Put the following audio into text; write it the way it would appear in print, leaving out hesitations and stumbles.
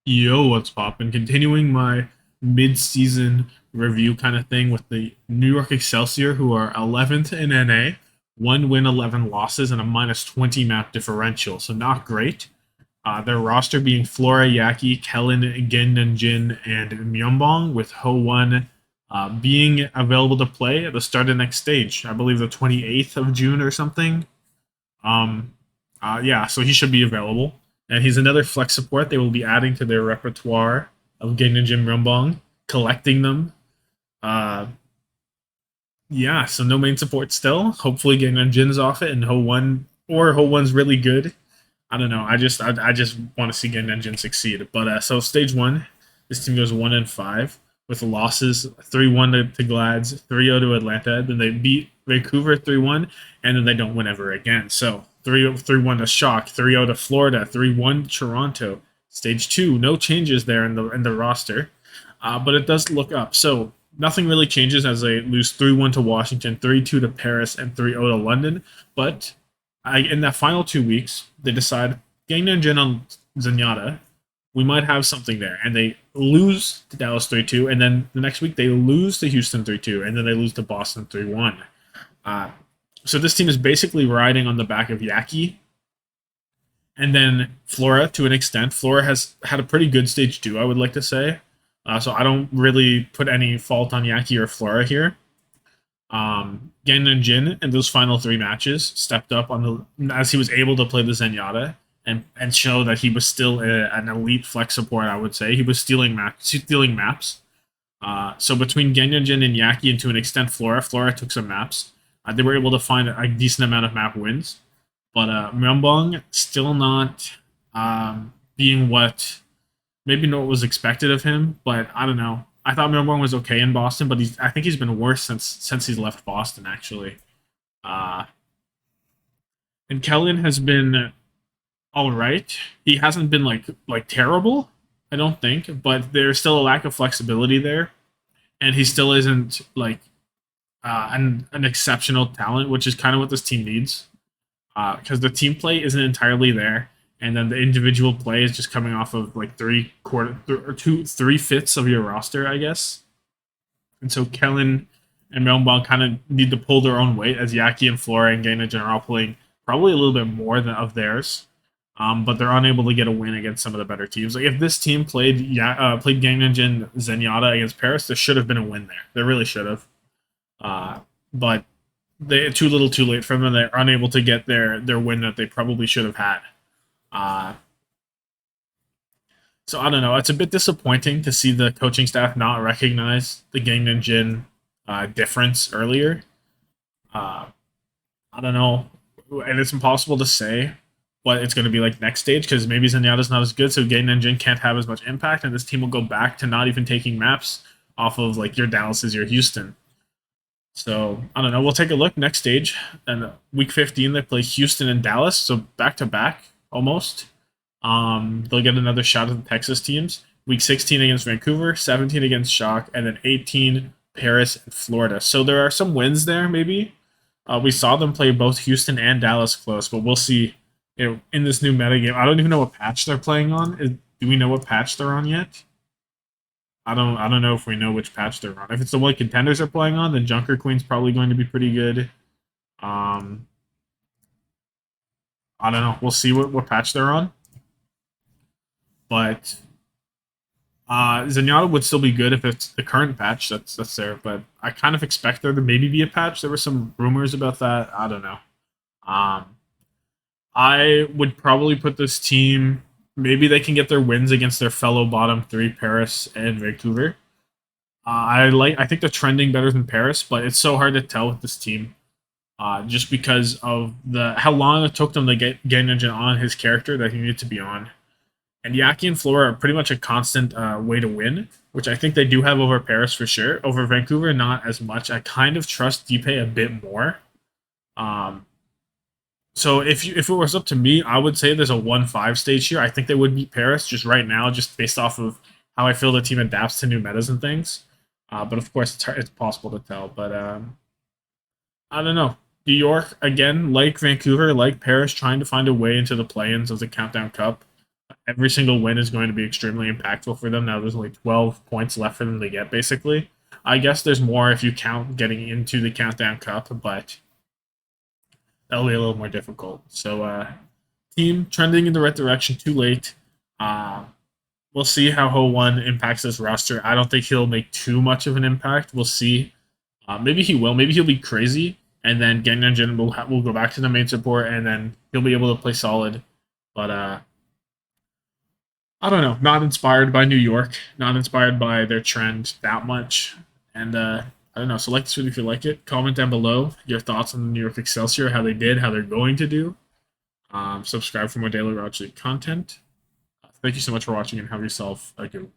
Yo, what's poppin'? Continuing my mid-season review kind of thing with the New York Excelsior, who are 11th in NA, 1 win, 11 losses, and a -20 map differential. So not great. Their roster being Flora, Yaki, Kellen, Gangnamjin, and Myeongbong, with Ho1 being available to play at the start of next stage. I believe the 28th of June or something. Um, yeah, so he should be available. And he's another flex support they will be adding to their repertoire of Gangnamjin Rumbong, collecting them. Uh, yeah, so no main support still. Hopefully Gangnamjin's off it and Ho1 or Ho1's really good. I don't know. I just want to see Gangnamjin succeed. But so stage one, this team goes 1-5 with losses 3-1 to Glads, 3-0 to Atlanta. Then they beat Vancouver 3-1, and then they don't win ever again. So 3-1 to Shock, 3-0 to Florida, 3-1 to Toronto. Stage two, no changes there in the roster, but it does look up. So nothing really changes as they lose 3-1 to Washington, 3-2 to Paris, and 3-0 to London. But in that final 2 weeks, they decide Gangnam on Zenyatta, we might have something there. And they lose to Dallas 3-2, and then the next week they lose to Houston 3-2, and then they lose to Boston 3-1. Uh, so this team is basically riding on the back of Yaki. And then Flora, to an extent. Flora has had a pretty good stage two, I would like to say. So I don't really put any fault on Yaki or Flora here. Gangnam in those final three matches stepped up on the as he was able to play the Zenyatta and show that he was still an elite flex support. I would say he was stealing maps. So between Gangnam and Yaki, and to an extent Flora took some maps. They were able to find a decent amount of map wins, but Myeongbong still not being what maybe not what was expected of him. But I don't know. I thought Melbourne was okay in Boston, but I think he's been worse since he's left Boston actually. Uh, and Kellen has been all right. He hasn't been like terrible, I don't think, but there's still a lack of flexibility there, and he still isn't like an exceptional talent, which is kind of what this team needs. Because the team play isn't entirely there, and then the individual play is just coming off of like or 3/5 of your roster, I guess. And so Kellen and Melnball kind of need to pull their own weight as Yaki and Flora and Gainage are all playing probably a little bit more than of theirs. But they're unable to get a win against some of the better teams. Like if this team played Gangnam and Zenyatta against Paris, there should have been a win there. There really should have. But they too little, too late for them. They're unable to get their win that they probably should have had. Uh, so I don't know. It's a bit disappointing to see the coaching staff not recognize the Gangnam Jin difference earlier. Uh, I don't know, and it's impossible to say what it's going to be like next stage because maybe Zenyatta's not as good, so Gangnam Jin can't have as much impact, and this team will go back to not even taking maps off of like your Dallas's, your Houston. So I don't know. We'll take a look next stage. And week 15 they play Houston and Dallas, so back to back almost. They'll get another shot at the Texas teams. Week 16 against Vancouver, 17 against Shock, and then 18 Paris and Florida. So there are some wins there. Maybe we saw them play both Houston and Dallas close, but we'll see. In this new metagame, I don't even know what patch they're playing on. Do we know what patch they're on yet? I don't know if we know which patch they're on. If it's the one contenders are playing on, then Junker Queen's probably going to be pretty good. Um, I don't know. We'll see what patch they're on. But Zenyatta would still be good if it's the current patch that's there. But I kind of expect there to maybe be a patch. There were some rumors about that. I don't know. Um, I would probably put this team. Maybe they can get their wins against their fellow bottom three, Paris and Vancouver. I think they're trending better than Paris, but it's so hard to tell with this team, just because of the how long it took them to get Gangnam on his character that he needed to be on. And Yaki and Flora are pretty much a constant way to win, which I think they do have over Paris for sure. Over Vancouver, not as much. I kind of trust Deepay a bit more. Um, so if it was up to me, I would say there's a 1-5 stage here. I think they would beat Paris just right now, just based off of how I feel the team adapts to new metas and things. But of course, it's possible to tell. But I don't know. New York again, like Vancouver, like Paris, trying to find a way into the play-ins of the Countdown Cup. every single win is going to be extremely impactful for them. Now there's only 12 points left for them to get, basically. I guess there's more if you count getting into the Countdown Cup, but that'll be a little more difficult. So, team trending in the right direction. Too late. Uh, we'll see how Ho One impacts this roster. I don't think he'll make too much of an impact. We'll see. Maybe he will. Maybe he'll be crazy, and then Gangnamjin will go back to the main support, and then he'll be able to play solid. But I don't know. Not inspired by New York. Not inspired by their trend that much. And I don't know. So like this video if you like it. Comment down below your thoughts on the New York Excelsior, how they did, how they're going to do. Subscribe for more daily Route League content. Thank you so much for watching and have yourself a good